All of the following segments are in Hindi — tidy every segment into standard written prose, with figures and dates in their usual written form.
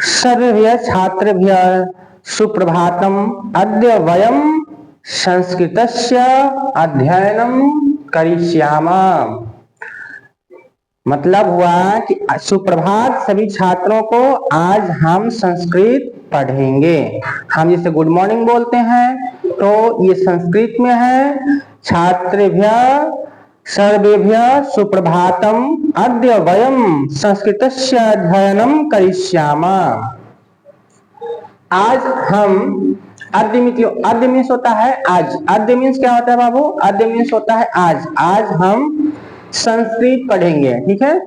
सर्वेभ्यः छात्रेभ्यः सुप्रभातम। अद्य वयम संस्कृतस्य अध्ययनम करिष्यामः। मतलब हुआ कि सुप्रभात सभी छात्रों को। आज हम संस्कृत पढ़ेंगे। हम जिसे गुड मॉर्निंग बोलते हैं तो ये संस्कृत में है। छात्रेभ्यः सर्वेभ्यः सुप्रभातम। अद्य वयम संस्कृतस्य अध्ययनम करिष्यामः। आज हम अद्य मीन्स होता है आज। अद्य मीन्स क्या होता है बाबू? अद्य मीन्स होता है आज। आज हम संस्कृत पढ़ेंगे, ठीक है।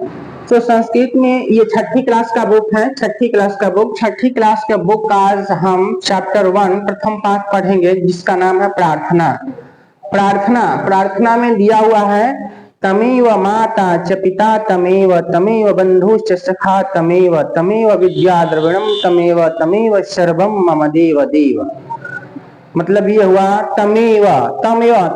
तो संस्कृत में ये छठी क्लास का बुक है। छठी क्लास का बुक आज हम चैप्टर 1 प्रथम पाठ पढ़ेंगे, जिसका नाम है प्रार्थना। प्रार्थना में दिया हुआ है तमेव माता च पिता तमेव बंधुश्च सखा तमेव विद्या द्रविणम तमेव सर्वम मम देव देव। मतलब ये हुआ तमेव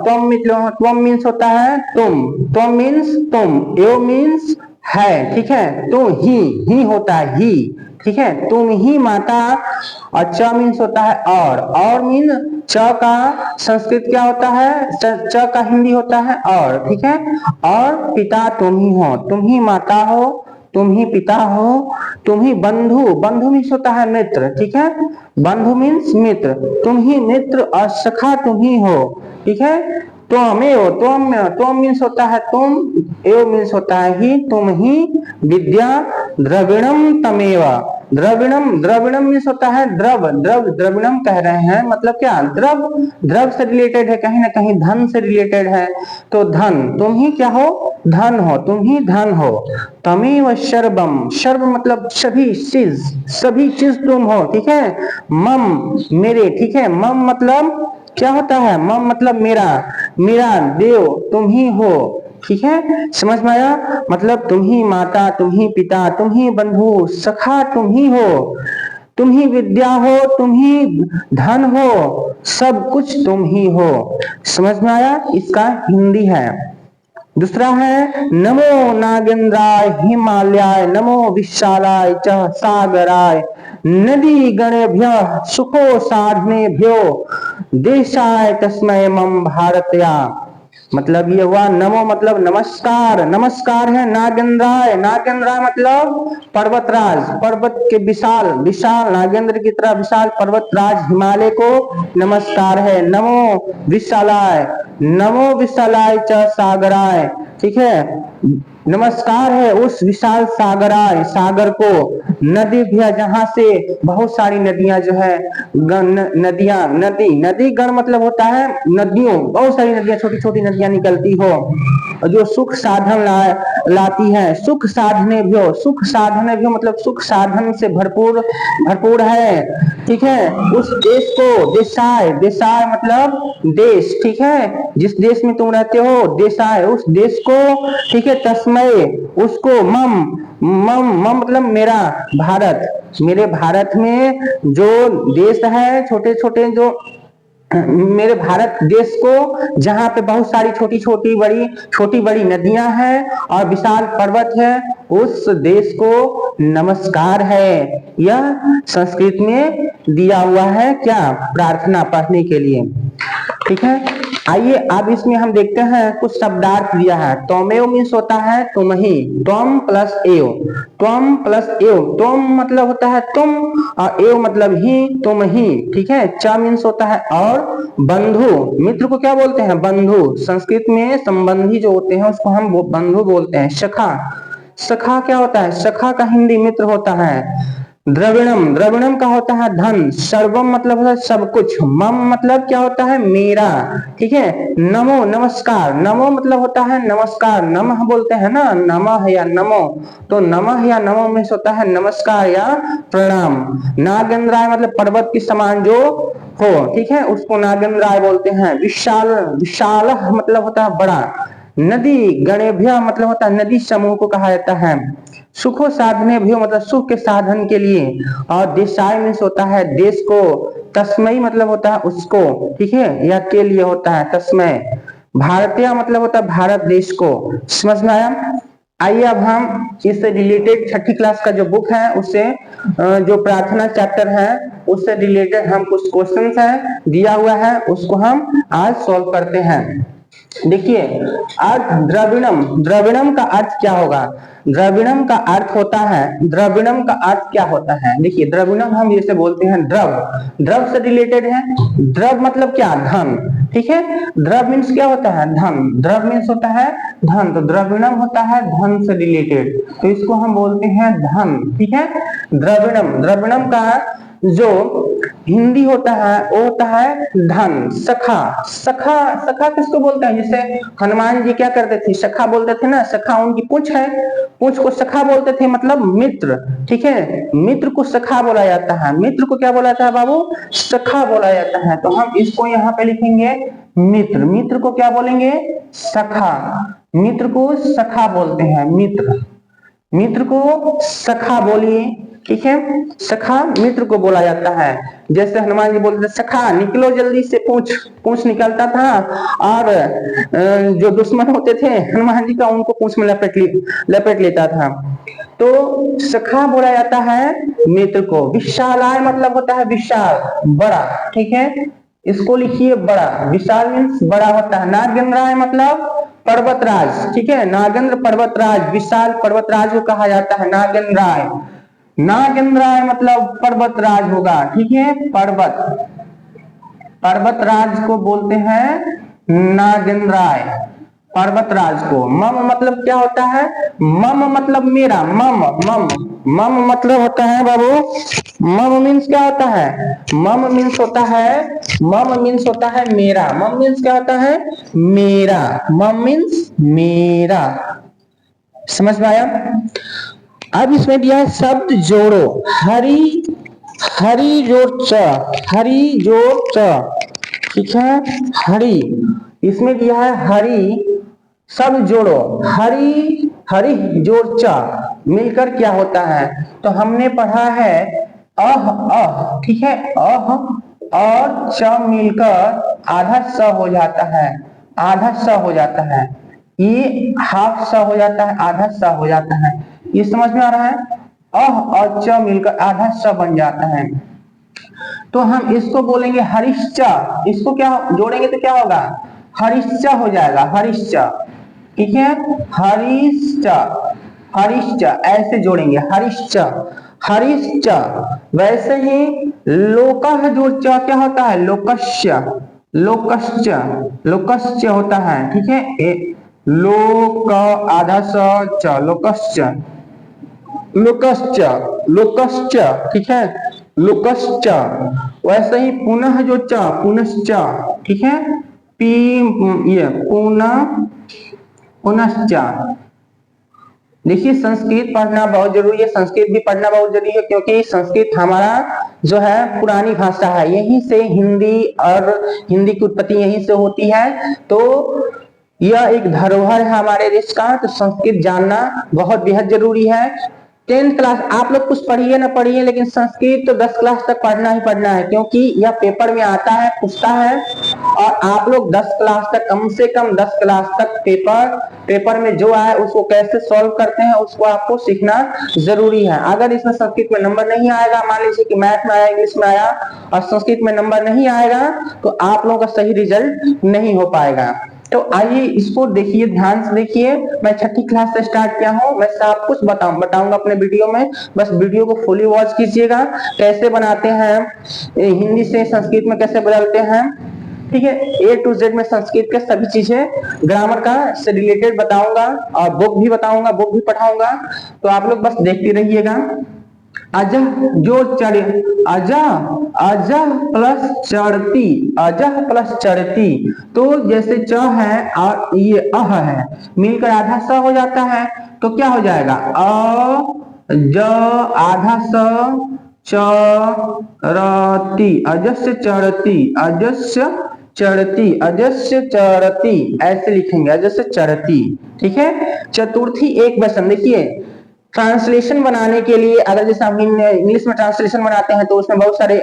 त्वम मीन्स होता है तुम मीन्स तुम, एव मीन्स है, ठीक है। तो ही होता है ही, ठीक है। तुम ही माता। और च मीन्स होता है और मीन च का संस्कृत क्या होता है? च का हिंदी होता है और, ठीक है। और पिता तुम ही हो, तुम ही माता हो, तुम ही पिता हो, तुम ही बंधु मीन्स होता है मित्र, ठीक है। बंधु मीन्स मित्र, तुम ही मित्र और सखा तुम ही हो, ठीक है। तुम मीन्स होता है तुम, एव मीन्स होता है ही, तुम ही विद्या द्रविणम तमेव। द्रविणम मीन्स होता है द्रविणम कह रहे हैं, मतलब क्या? द्रव से रिलेटेड है, कहीं ना कहीं धन से रिलेटेड है। तो धन, तुम ही क्या हो? धन हो, तुम ही धन हो। तमेव सर्व मतलब सभी चीज तुम हो, ठीक है। मम मेरे, ठीक है। मम मतलब क्या होता है? मम मतलब मेरा देव तुम ही हो, ठीक है। समझ में आया? मतलब तुम ही माता, तुम ही पिता, तुम ही बंधु सखा तुम ही हो, तुम ही विद्या हो, तुम ही धन हो, सब कुछ तुम ही हो। समझ में आया? इसका हिंदी है। दूसरा है नमो नागेंद्राय हिमालयाय नमो विशालाय च सागराय नदी गणेभ्यः सुखो साधनेभ्यो देशाय तस्मै मम भारतया। मतलब ये हुआ नमो मतलब नमस्कार है। नागेंद्राय मतलब पर्वतराज, पर्वत के विशाल नागेंद्र की तरह विशाल पर्वतराज हिमालय को नमस्कार है। नमो विशालाय च सागराय, ठीक है। नमस्कार है उस विशाल सागर को। नदी भी है, जहां से बहुत सारी नदियां जो है नदी गण मतलब होता है नदियों, बहुत सारी नदियां, छोटी छोटी नदियां निकलती हो जो सुख साधन लाती है। सुख साधने भी मतलब सुख साधन से भरपूर है, ठीक है। उस देश को देशाय मतलब देश, ठीक है। जिस देश में तुम रहते हो देशाय, उस देश को, ठीक है। तस्मै उसको मम मतलब मेरा भारत, मेरे भारत में जो देश है छोटे छोटे, जो मेरे भारत देश को जहां पे बहुत सारी छोटी बड़ी नदियां हैं और विशाल पर्वत है, उस देश को नमस्कार है। यह संस्कृत में दिया हुआ है क्या? प्रार्थना पढ़ने के लिए, ठीक है। आइए अब इसमें हम देखते हैं कुछ शब्दार्थ दिया है। त्वमेव मीन्स होता है तुम ही, त्वम प्लस एव, त्वम मतलब होता है तुम और एव मतलब ही, तुम ही, ठीक है। च मीन्स होता है और। बंधु मित्र को क्या बोलते हैं? बंधु। संस्कृत में संबंधी जो होते हैं उसको हम बंधु बोलते हैं। सखा क्या होता है? सखा का हिंदी मित्र होता है। द्रविणम का होता है धन। सर्वम मतलब होता है सब कुछ। मम मतलब क्या होता है? मेरा, ठीक है। नमो नमस्कार, नमो मतलब होता है नमस्कार, नमः बोलते हैं ना, नमः या नमो, तो नमः या नमो में होता है नमस्कार या प्रणाम। नागेंद्राय मतलब पर्वत के समान जो हो, ठीक है, उसको नागेंद्राय बोलते हैं। विशाल मतलब होता है बड़ा। नदी गणेभ्य मतलब होता है नदी समूह को कहा जाता है। सुखो साधने भी मतलब सुख के साधन के लिए। और देशाय में होता है देश को। तस्मय मतलब होता है उसको, ठीक है, या के लिए होता है तस्मय। भारतीय मतलब होता है भारत देश को। समझ में आया? आइए अब हम इससे रिलेटेड छठी क्लास का जो बुक है उससे जो प्रार्थना चैप्टर है उससे रिलेटेड हम कुछ क्वेश्चंस है दिया हुआ है उसको हम आज सॉल्व करते हैं। देखिए, अर्थ द्रविणम, द्रविणम का अर्थ क्या होगा? द्रविणम का अर्थ होता है, द्रविणम का अर्थ क्या होता है? देखिए, द्रविणम हम जैसे बोलते हैं द्रव, द्रव से रिलेटेड है। द्रव मतलब क्या? धन। ठीक है, द्रव मीन्स क्या होता है? धन। द्रव मीन्स होता है धन, तो द्रविणम होता है धन से रिलेटेड, तो इसको हम बोलते हैं धन। ठीक है, द्रविणम, द्रविणम का जो हिंदी होता है वो होता है धन। सखा, सखा, सखा किसको बोलते हैं? जैसे हनुमान जी क्या करते थे? सखा बोलते थे ना, सखा उनकी पूंछ है, पूंछ को सखा बोलते थे, मतलब मित्र। ठीक है, मित्र को सखा बोला जाता है। मित्र को क्या बोला जाता है बाबू? सखा बोला जाता है। तो हम इसको यहाँ पे लिखेंगे मित्र। मित्र को क्या बोलेंगे? सखा। मित्र को सखा बोलते हैं, मित्र। मित्र को सखा बोलिए। ठीक है, सखा मित्र को बोला जाता है। जैसे हनुमान जी बोलते थे सखा निकलो जल्दी से, पूंछ, पूंछ निकलता था और जो दुश्मन होते थे हनुमान जी का उनको पूंछ में लपेट लेता था। तो सखा बोला जाता है मित्र को। विशालाय मतलब होता है विशाल, बड़ा। ठीक है, इसको लिखिए बड़ा। विशाल मीन्स बड़ा होता है। नागेंद्राय मतलब पर्वतराज। ठीक है, नागेंद्र पर्वतराज, विशाल पर्वतराज को कहा जाता है नागेंद्राय। नागेंद्राय मतलब पर्वतराज होगा। ठीक है, पर्वत, पर्वतराज को बोलते हैं नागेंद्राय, पर्वतराज को। मम मतलब क्या होता है? मम मतलब मेरा, मम, मम, मम मतलब होता है बाबू, मम मीन्स क्या होता है? मम मीन्स होता है, मम मीन्स होता है मेरा। मम मीन्स क्या होता है? मेरा। मम मीन्स मेरा। समझ में आया? अब इसमें दिया है शब्द जोड़ो। हरि, हरि जोड़ च, हरि जोड़ च। ठीक है, हरि, इसमें दिया है हरि, शब्द जोड़ो। हरि, हरि जोड़ च मिलकर क्या होता है? तो हमने पढ़ा है अह, अह। ठीक है, अह और च मिलकर आधा स हो जाता है, आधा स हो जाता है। ये हाफ स हो जाता है, आधा स हो जाता है। ये समझ में आ रहा है? अह और च मिलकर आधा स बन जाता है। तो हम इसको बोलेंगे हरिश्चा। इसको क्या जोड़ेंगे तो क्या होगा? हरिश्चा हो जाएगा, हरिश्चा। ठीक है, हरिश्चा, हरिश्चा ऐसे जोड़ेंगे, हरिश्चा, हरिश्चा। वैसे ही लोकह जोड़ च क्या होता है? लोकस्य, लोकस्य, लोकस्य होता है। ठीक है, लोक आधा स च, लोकस्य, लोकश्च, लोकश्च। ठीक है, लोकश्च। वैसे ही पुनः जो च, पुनश्च। ठीक है, पी, ये पुनः, पुनश्च। देखिए, संस्कृत पढ़ना बहुत जरूरी है, संस्कृत भी पढ़ना बहुत जरूरी है, क्योंकि संस्कृत हमारा जो है पुरानी भाषा है। यहीं से हिंदी और हिंदी की उत्पत्ति यहीं से होती है। तो यह एक धरोहर है हमारे देश का, तो संस्कृत जानना बहुत बेहद जरूरी है। 10th क्लास आप लोग कुछ पढ़िए ना पढ़िए, लेकिन संस्कृत तो 10 क्लास तक पढ़ना ही पढ़ना है, क्योंकि यह पेपर में आता है, पूछता है। और आप लोग 10 क्लास तक, कम से कम 10 क्लास तक पेपर में जो आए उसको कैसे सॉल्व करते हैं उसको आपको सीखना जरूरी है। अगर इसमें संस्कृत में नंबर नहीं आएगा, मान लीजिए कि मैथ में आया, इंग्लिश में आया और संस्कृत में नंबर नहीं आएगा, तो आप लोगों का सही रिजल्ट नहीं हो पाएगा। तो आइए इसको देखिए, ध्यान से देखिए। मैं छठी क्लास से स्टार्ट किया हूँ, मैं सब कुछ बताऊंगा अपने वीडियो में। बस वीडियो को फुली वॉच कीजिएगा, कैसे बनाते हैं, हिंदी से संस्कृत में कैसे बदलते हैं। ठीक है, A to Z में संस्कृत के सभी चीजें, ग्रामर का से रिलेटेड बताऊंगा और बुक भी बताऊंगा, बुक भी पढ़ाऊंगा। तो आप लोग बस देखते रहिएगा। अजह जो चढ़े, अजह, अजह प्लस चढ़ती, अजह प्लस चढ़ती। तो जैसे च है और ये अह है, मिलकर आधा स हो जाता है, तो क्या हो जाएगा? अ ज आधा स चरती, अजस्य चढ़ती, अजस्य चढ़ती, अजस्य चढ़ती ऐसे लिखेंगे, अजस्य चढ़ती। ठीक है, चतुर्थी एक वचन। देखिए, ट्रांसलेशन बनाने के लिए अगर जैसे हम इंग्लिश में ट्रांसलेशन बनाते हैं तो उसमें बहुत सारे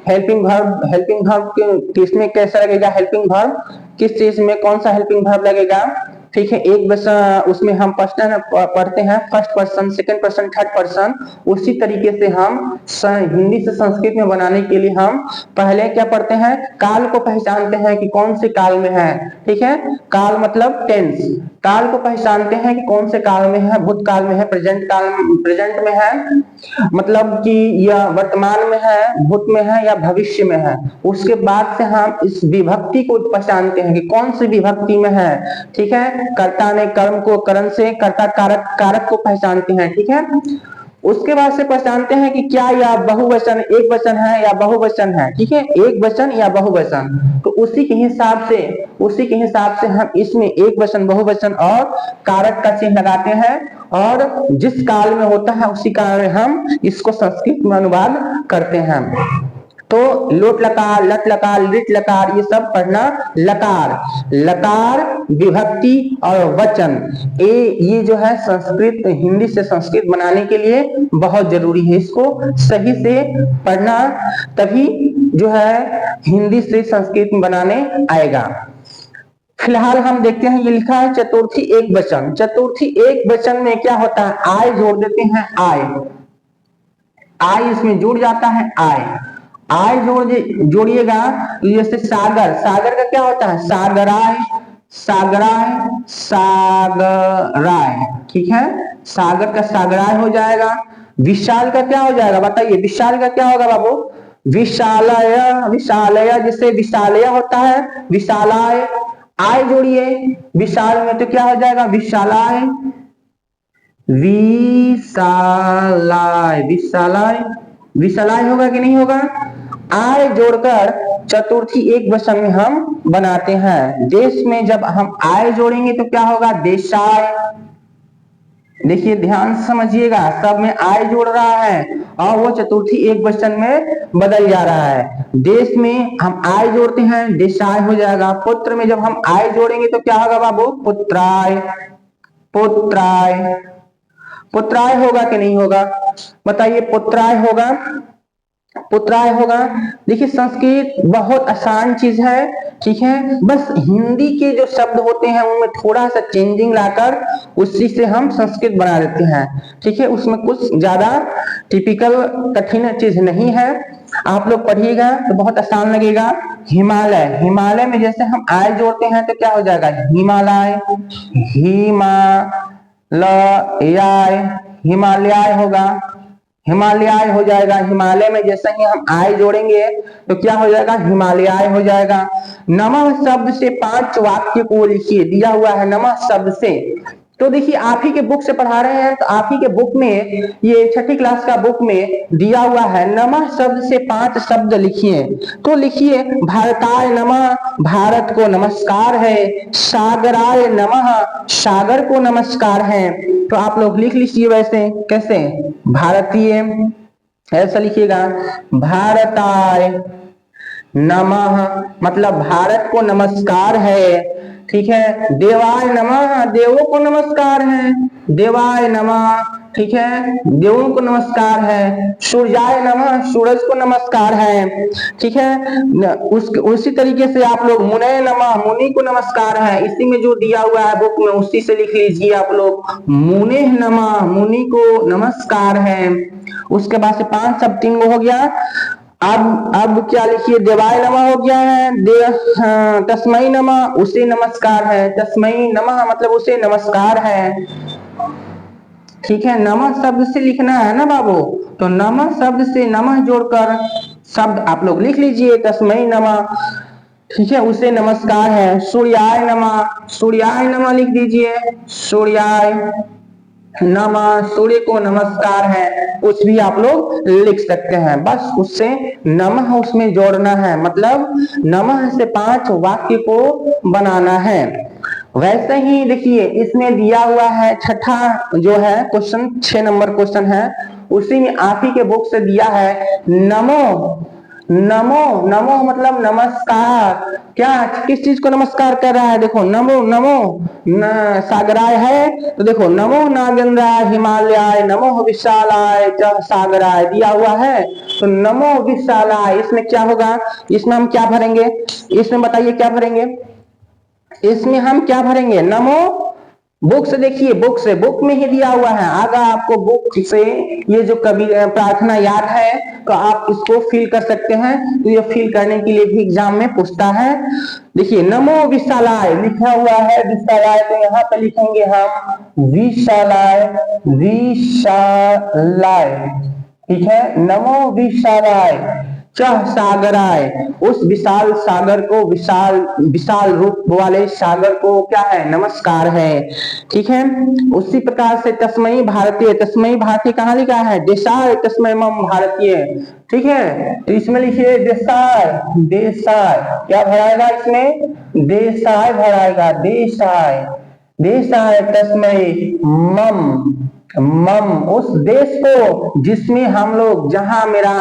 हेल्पिंग वर्ब किस में कैसा लगेगा? हेल्पिंग वर्ब किस चीज में कौन सा हेल्पिंग वर्ब लगेगा? ठीक है, एक वचन उसमें हम पर्सन पढ़ते हैं, first person, second person, third person. उसी तरीके से हम हिंदी से संस्कृत में बनाने के लिए हम पहले क्या पढ़ते हैं, काल को पहचानते हैं कि कौन से काल में है। ठीक है, काल मतलब टेंस, काल को पहचानते हैं कि कौन से काल में है, भूतकाल में है, प्रेजेंट में है, मतलब कि यह वर्तमान में है, भूत में है या भविष्य में है। उसके बाद से हम इस विभक्ति को पहचानते हैं कि कौन सी विभक्ति में है। ठीक है, कर्ता ने कर्म को करण से, कर्ता कारक को पहचानते हैं। ठीक है, उसके बाद से पहचानते हैं कि क्या यह बहुवचन, एक वचन है या बहुवचन है। ठीक है, एक वचन या बहुवचन, तो उसी के हिसाब से हम इसमें एक वचन, बहुवचन और कारक का चिन्ह लगाते हैं, और जिस काल में होता है उसी काल में हम इसको संस्कृत में अनुवाद करते हैं। तो लोट लकार, लट लकार, लिट लकार, ये सब पढ़ना। लकार, लकार विभक्ति और वचन, ये जो है संस्कृत, हिंदी से संस्कृत बनाने के लिए बहुत जरूरी है। इसको सही से पढ़ना, तभी जो है हिंदी से संस्कृत में बनाने आएगा। फिलहाल हम देखते हैं, ये लिखा है चतुर्थी एक वचन। चतुर्थी एक वचन में क्या होता है, आय जोड़ देते हैं, आय इसमें जुड़ जाता है, आय जोड़िएगा। जैसे सागर, सागर का क्या होता है, सागराय, सागराय, सागराय। ठीक है, सागर का सागराय हो जाएगा। विशाल का क्या हो जाएगा, बताइए, विशाल का क्या होगा बाबू, विशालय, विशालय, जिससे विशालय होता है, विशालाय। आय जोड़िए विशाल में तो क्या हो जाएगा, विशालाय, विशालाय, विशालाय, विशालाय होगा कि नहीं होगा। आय जोड़कर चतुर्थी एक वचन में हम बनाते हैं। देश में जब हम आय जोड़ेंगे तो क्या होगा, देशाय। देखिए ध्यान से समझिएगा, सब में आय जोड़ रहा है और वो चतुर्थी एक वचन में बदल जा रहा है। देश में हम आय जोड़ते हैं, देशाय हो जाएगा। पुत्र में जब हम आय जोड़ेंगे तो क्या होगा बाबू, पुत्राय, पुत्राय, पुत्राय होगा कि नहीं होगा, बताइए, पुत्राय होगा, पुत्राय होगा। देखिए संस्कृत बहुत आसान चीज है। ठीक है, बस हिंदी के जो शब्द होते हैं उनमें थोड़ा सा चेंजिंग लाकर उसी से हम संस्कृत बना देते हैं। ठीक है, उसमें कुछ ज्यादा टिपिकल कठिन चीज नहीं है। आप लोग पढ़िएगा तो बहुत आसान लगेगा। हिमालय, हिमालय में जैसे हम आय जोड़ते हैं तो क्या हो जाएगा, हिमालय, हिमालय, हिमालय होगा, हिमालय हो जाएगा। हिमालय में जैसे ही हम आय जोड़ेंगे तो क्या हो जाएगा, हिमालय हो जाएगा। नमः शब्द से 5 वाक्य को लिखिए, दिया हुआ है नमः शब्द से। तो देखिए आप ही के बुक से पढ़ा रहे हैं, तो आप ही के बुक में, ये 6ठी क्लास का बुक में दिया हुआ है, नमः शब्द से 5 शब्द लिखिए। तो लिखिए, भारताय नमः, भारत को नमस्कार है। सागराय नमः, सागर को नमस्कार है। तो आप लोग लिख लीजिए वैसे, कैसे, भारतीय, ऐसा लिखिएगा, भारताय नमः मतलब भारत को नमस्कार है। ठीक है, देवाय नमः, देवों को नमस्कार है, देवाय नमः। ठीक है, देवों को नमस्कार है। सूर्याय नमः, सूरज को नमस्कार है। ठीक है, उसी तरीके से आप लोग मुने नमः, मुनि को नमस्कार है। इसी में जो दिया हुआ है बुक में उसी से लिख लीजिए आप लोग, मुने नमः, मुनि को नमस्कार है। उसके बाद से 5 शब्द 3 हो गया। अब क्या लिखिए, देवाय नमः हो गया है, तस्मै नमः, उसे नमस्कार है। तस्मै नमः मतलब उसे नमस्कार है। ठीक है, नमः शब्द से लिखना है ना बाबू, तो नमः शब्द से नमः जोड़कर शब्द आप लोग लिख लीजिए, तस्मै नमः। ठीक है, उसे नमस्कार है। सूर्याय नमः, सूर्याय नमः लिख दीजिए, सूर्याय नमः, सूर्य को नमस्कार है। कुछ भी आप लोग लिख सकते हैं, बस उससे नमः उसमें जोड़ना है, मतलब नमः से 5 वाक्य को बनाना है। वैसे ही देखिए इसमें दिया हुआ है 6ठा जो है क्वेश्चन, 6 नंबर क्वेश्चन है, उसी में आप ही के बुक से दिया है, नमो, नमो, नमो मतलब नमस्कार। क्या, किस चीज को नमस्कार कर रहा है, देखो नमो, नमो सागराय है, तो देखो नमो नागेंद्राय हिमालय, नमो विशालाय सागराय दिया हुआ है, तो नमो विशालाय। इसमें क्या होगा, इसमें हम क्या भरेंगे, इसमें बताइए क्या भरेंगे, इसमें हम क्या भरेंगे, नमो बुक से देखिए, बुक से, बुक में ही दिया हुआ है। अगर आपको बुक से ये जो कवि प्रार्थना याद है तो आप इसको फिल कर सकते हैं। तो ये फिल करने के लिए भी एग्जाम में पूछता है। देखिए नमो विशालाय लिखा हुआ है, विशालाय, तो यहाँ पे लिखेंगे हम विशालाय, विशालाय, ठीक है। नमो विशालाय चह सागराय, उस विशाल सागर को, विशाल विशाल रूप वाले सागर को क्या है, नमस्कार है, ठीक है। उसी प्रकार से तस्मयी भारतीय, तस्मयी भारतीय कहाँ लिखा है, देशाय तस्मय मम भारतीय, ठीक है। तो इसमें लिखिए देशाय, देशाय क्या भराएगा, इसमें देशाय भराएगा, देशाय, देशाय तस्मय मम, मम उस देश को जिसमें हम लोग, जहां मेरा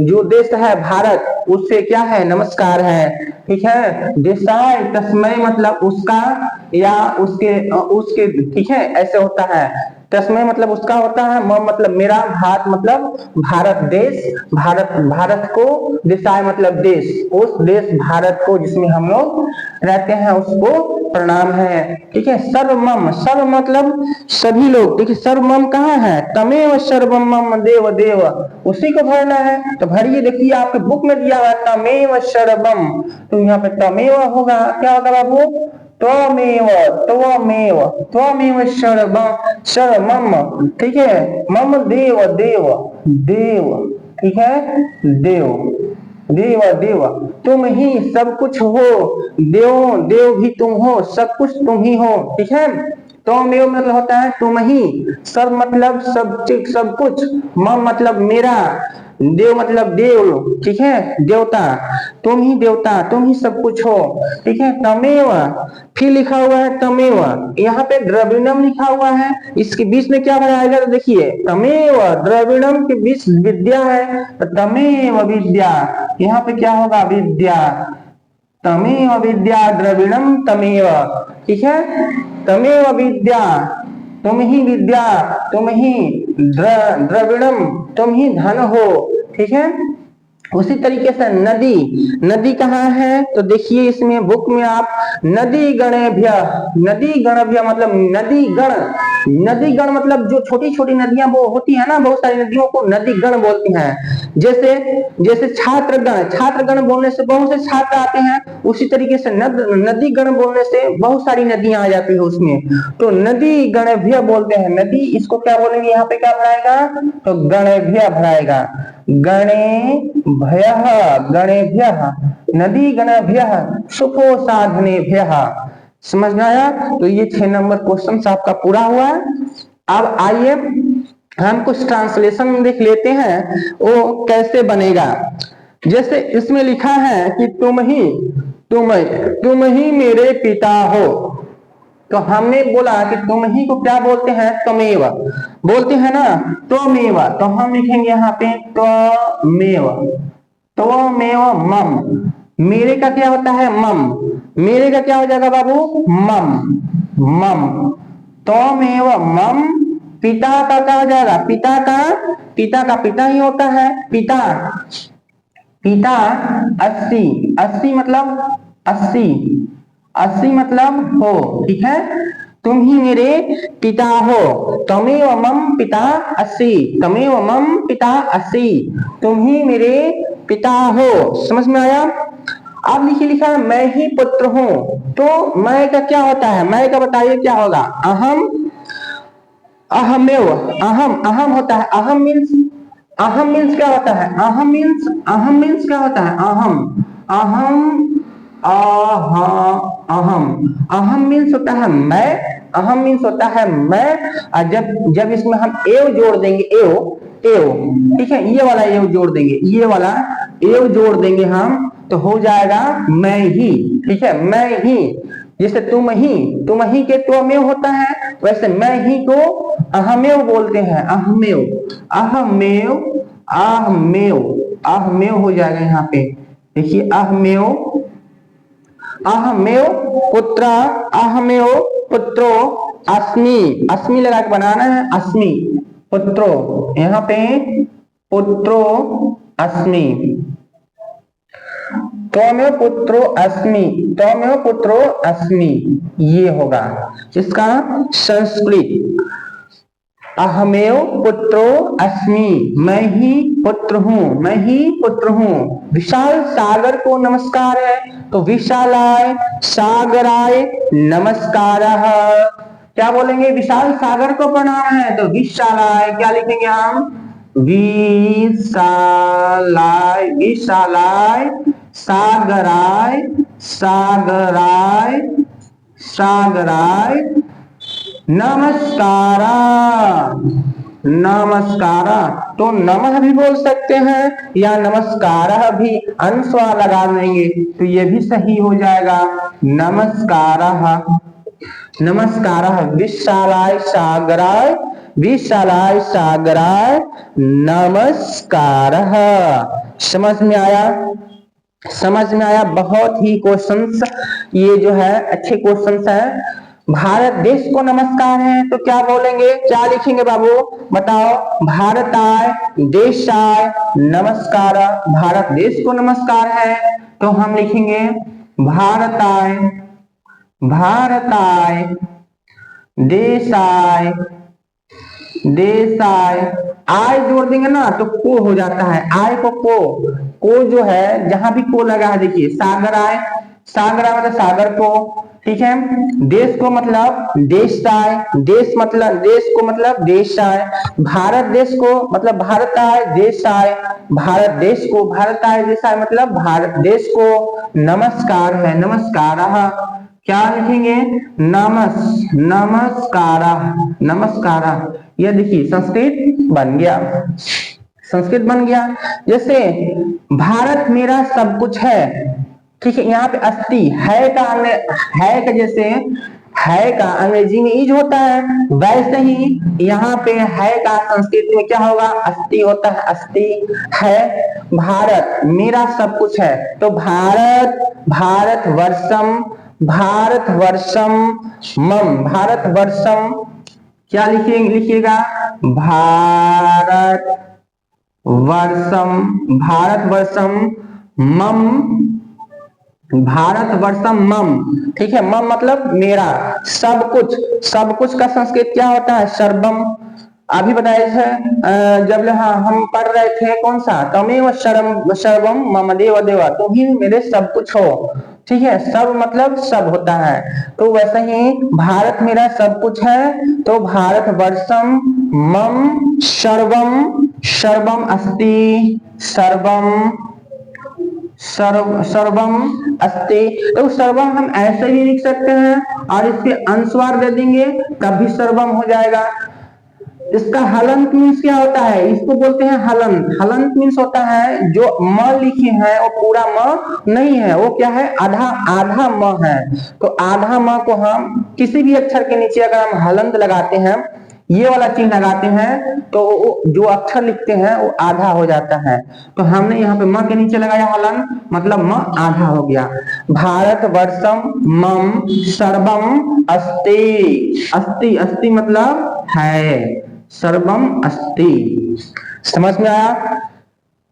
जो देश है भारत, उससे क्या है, नमस्कार है, ठीक है। देशाय तस्मय मतलब उसका या उसके, उसके, ठीक है, ऐसे होता है। तस्मय मतलब उसका होता है, मम मतलब मेरा, भारत मतलब भारत देश, भारत, भारत को, देशाय मतलब देश, उस देश भारत को जिसमें हम लोग रहते हैं उसको प्रणाम है, ठीक है। सर्वमम, सर्व मतलब सभी लोग, देखिए सर्वमम कहाँ है, तमेव सर्वम मम देव देव, उसी को भरना है। तो भरिए, देखिए आपके बुक में दिया हुआ तमेव सर्वम, तो यहाँ पे तमेव होगा, क्या होगा बाबू, त्वमेव, त्वमेव, त्वमेव सर्वमम, ठीक है। मम देव देव, देव, ठीक है, देव, देव देव, तुम ही सब कुछ हो, देव देव भी तुम हो, सब कुछ तुम ही हो, ठीक है। त्वमेव मतलब होता है तुम ही, सर्व मतलब सब, सब कुछ, मम मतलब मेरा, देव मतलब देव, ठीक है, देवता, तुम ही देवता, तुम ही सब कुछ हो, ठीक है। तमेव, फिर लिखा हुआ है तमेव, यहाँ पे द्रविणम लिखा हुआ है, इसके बीच में क्या बनाएगा, तो देखिए तमेव, द्रविणम के बीच विद्या है, तो तमेव विद्या, यहाँ पे क्या होगा, विद्या, तमेव विद्या द्रविणम तमेव, ठीक है। तमेव विद्या, तुम ही विद्या, तुम ही द्रविणम, तुम ही धन हो, ठीक है। उसी तरीके से नदी, नदी कहाँ है, तो देखिए इसमें बुक में आप नदी गणेभ्य, नदी गणभ्य मतलब नदी गण, नदी गण मतलब जो छोटी छोटी नदियां वो होती है ना, बहुत सारी नदियों को नदी गण बोलती हैं। जैसे जैसे छात्रगण, छात्रगण बोलने से बहुत से छात्र आते हैं, उसी तरीके से नदी गण बोलने से बहुत सारी नदियां आ जाती है उसमें, तो नदी गणभ्य बोलते हैं। नदी, इसको क्या बोलेंगे, यहाँ पे क्या भराएगा, तो गणभ्य भराएगा, गणेभ्यः, गणेभ्यः, नदी गणभ्यः सुखो साधनेभ्यः, समझ में आया। तो ये 6 नंबर क्वेश्चन आपका पूरा हुआ। अब आइए हम कुछ ट्रांसलेशन देख लेते हैं वो कैसे बनेगा। जैसे इसमें लिखा है कि तुम ही मेरे पिता हो, तो हमने बोला कि तुम ही को क्या बोलते हैं, त्वमेव बोलते हैं ना, त्वमेव, तो हम लिखेंगे यहाँ पे त्वमेव, त्वमेव मम, मेरे का क्या होता है, मम, मेरे का क्या हो जाएगा बाबू, मम, मम, त्वमेव मम, पिता का क्या हो जाएगा, पिता का, पिता का पिता ही होता है, पिता, पिता 80, 80 मतलब 80, 80 मतलब हो, ठीक है। तुम ही मेरे पिता हो, तमेव मम पिता 80, तमेव मम पिता 80, तुम ही मेरे पिता हो, समझ में आया। अब लिखिए, लिखा है मैं ही पुत्र हूं, तो मैं का क्या होता है, मैं का बताइए क्या होगा, अहम, अहमेव, अहम, अहम होता है, अहम मीन्स, अहम मीन्स क्या होता है, अहम मीन्स, अहम मीन्स क्या होता है, अहम, अहम, अहम, अहम मीन्स होता है मैं, अहम मीन्स होता है मैं, और जब जब इसमें हम एव जोड़ देंगे, एव, एव, ठीक है, ये वाला एव जोड़ देंगे, ये वाला एव जोड़ देंगे हम, तो हो जाएगा मैं ही, ठीक है, मैं ही। जैसे तुम ही के त्वमेव होता है, वैसे मैं ही को अहमेव बोलते हैं, अहमेव, अहमेव, अहमेव, अहमेव हो जाएगा यहाँ पे, देखिए अहमेव, अहमेव पुत्र, अहमेव पुत्रो अस्मि, अस्मि लगा के बनाना है, अस्मि पुत्रो, यहाँ पे पुत्रो अस्मि, त्वमेव पुत्रो अस्मि, त्वमेव पुत्रो अस्मि, ये होगा इसका संस्कृत। अहमेव पुत्रो अस्मि, मैं ही पुत्र हूँ, मैं ही पुत्र हूँ। विशाल सागर को नमस्कार है, तो विशालाय सागराय नमस्कारः। क्या बोलेंगे? विशाल सागर को प्रणाम है, तो विशालाय, क्या लिखेंगे हम? विशालाय, विशालाय सागराय, सागराय, सागराय नमस्कारा, नमस्कारा। तो नमः भी बोल सकते हैं या नमस्कारः भी, अनुस्वार लगा देंगे तो ये भी सही हो जाएगा। नमस्कारः, नमस्कारः। विशालाय सागराय, विशालाय सागराय नमस्कारः। समझ में आया? समझ में आया? बहुत ही क्वेश्चंस ये जो है अच्छे क्वेश्चंस हैं। भारत देश को नमस्कार है, तो क्या बोलेंगे? क्या लिखेंगे बाबू? बताओ। भारताय देशाय नमस्कार। भारत देश को नमस्कार है, तो हम लिखेंगे भारताय, भारताय देशाय, देशाय। आय जोड़ देंगे ना तो को हो जाता है, आय को को जो है जहां भी को लगा है, देखिए सागराय, सागराय मतलब सागर को, ठीक है। देश को मतलब देशाय, देश मतलब देश को मतलब देशाय। भारत देश को मतलब भारताय देशाय, भारत देश को भारताय देशाय मतलब भारत देश को। नमस्कार है, नमस्कारः। क्या लिखेंगे? नमस्कारः, नमस्कारः। ये देखिए संस्कृत बन गया, संस्कृत बन गया। जैसे भारत मेरा सब कुछ है, ठीक है। यहाँ पे अस्ति है का, है का जैसे है का अंग्रेजी में इज होता है, वैसे ही यहाँ पे है का संस्कृत में क्या होगा? अस्ति होता है, अस्ति है। भारत मेरा सब कुछ है, तो भारत, भारत वर्षम, भारत वर्षम मम, भारत वर्षम। क्या लिखिएगा? भारत वर्षम, भारत वर्षम मम, भारत वर्षम मम, ठीक है। मम मतलब मेरा, सब कुछ, सब कुछ का संस्कृत क्या होता है? सर्वम। अभी बताया है जब हम पढ़ रहे थे, कौन सा? तमेव सर्वम मम देव देवा, तुम ही मेरे सब कुछ हो, ठीक है। सब मतलब सब होता है, तो वैसे ही भारत मेरा सब कुछ है, तो भारत वर्षम मम सर्वम, सर्वम अस्ति, सर्वम, सर्वम अस्ति। तो सर्वम हम ऐसे भी लिख सकते हैं और इसके अनुस्वार दे देंगे तब भी सर्वम हो जाएगा। इसका हलंत मीन्स क्या होता है? इसको बोलते हैं हलंत। हलंत मीन्स होता है जो म लिखे हैं वो पूरा म नहीं है, वो क्या है? आधा, आधा म है। तो आधा म को हम किसी भी अक्षर के नीचे अगर हम हलंत लगाते हैं, ये वाला चिन्ह लगाते हैं, तो जो अक्षर लिखते हैं वो आधा हो जाता है। तो हमने यहाँ पे म के नीचे लगाया हलंत, मतलब म आधा हो गया। भारत वर्षम मम सर्वम अस्ति, अस्ति, अस्ति मतलब है, सर्वम अस्ति। समझ में आया?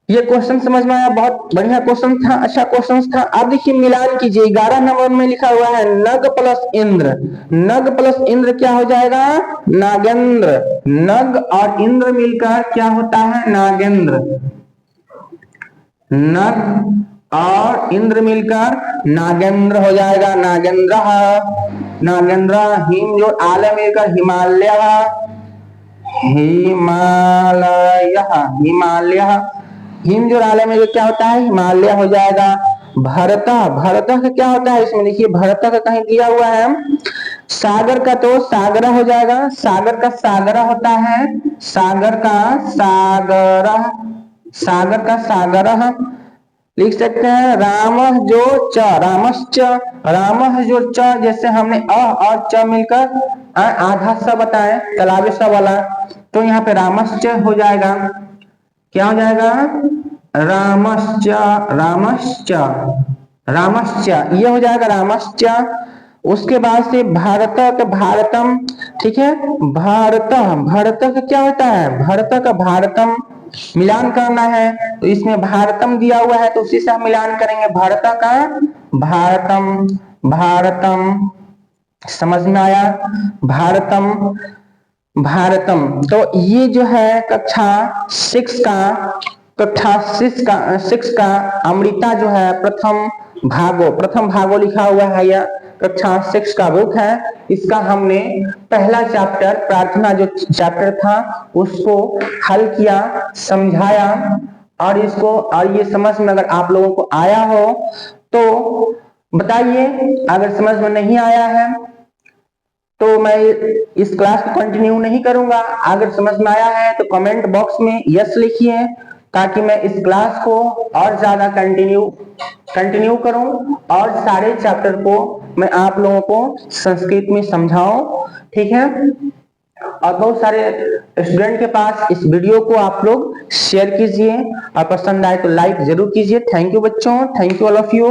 ये क्वेश्चन समझ में आया? बहुत बढ़िया क्वेश्चन था, अच्छा क्वेश्चन था। अब देखिए मिलान कीजिए, 11 नंबर में लिखा हुआ है नग प्लस इंद्र। नग प्लस इंद्र क्या हो जाएगा? नागेंद्र। नग और इंद्र मिलकर क्या होता है? नागेंद्र। नग और इंद्र मिलकर नागेंद्र हो जाएगा, नागेंद्र, नागेंद्र। हिम जो आले मिलकर हिमालय, हिमालय, हिमालय। हिम जो आले में जो क्या होता है? हिमालय हो जाएगा। भरत, भरत का क्या होता है? इसमें देखिए भरत का कहीं दिया हुआ है, सागर का तो सागर हो जाएगा, सागर का सागर होता है, सागर का सागर, सागर का सागर लिख सकते हैं। राम जो च, रामश्च, राम जो च, जैसे हमने अ और च मिलकर आधा स बताए, तालाबे स वाला, तो यहाँ पे रामश्च हो जाएगा। क्या हो जाएगा? रामश्च, रामश्च, रामश्च, ये हो जाएगा रामश्च। उसके बाद से भारत का भारतम, ठीक है। भारत, भारत का क्या होता है? भारत का भारतम, मिलान करना है तो इसमें भारतम दिया हुआ है तो उसी से हम मिलान करेंगे। भारत का भारतम, भारतम, समझ में आया? भारतम, भारतम। तो ये जो है कक्षा 6 का अमृता जो है प्रथम भागो लिखा हुआ है। यह कक्षा 6 का बुक है। इसका हमने पहला चैप्टर प्रार्थना जो चैप्टर था उसको हल किया, समझाया और ये समझ में अगर आप लोगों को आया हो तो बताइए, अगर समझ में नहीं आया है तो मैं इस क्लास को कंटिन्यू नहीं करूंगा। अगर समझ में आया है तो कमेंट बॉक्स में यस लिखिए ताकि मैं इस क्लास को और ज्यादा कंटिन्यू करूं और सारे चैप्टर को मैं आप लोगों को संस्कृत में समझाऊं। ठीक है? और बहुत सारे स्टूडेंट के पास इस वीडियो को आप लोग शेयर कीजिए और पसंद आए तो लाइक जरूर कीजिए। थैंक यू बच्चों, thank you all of you.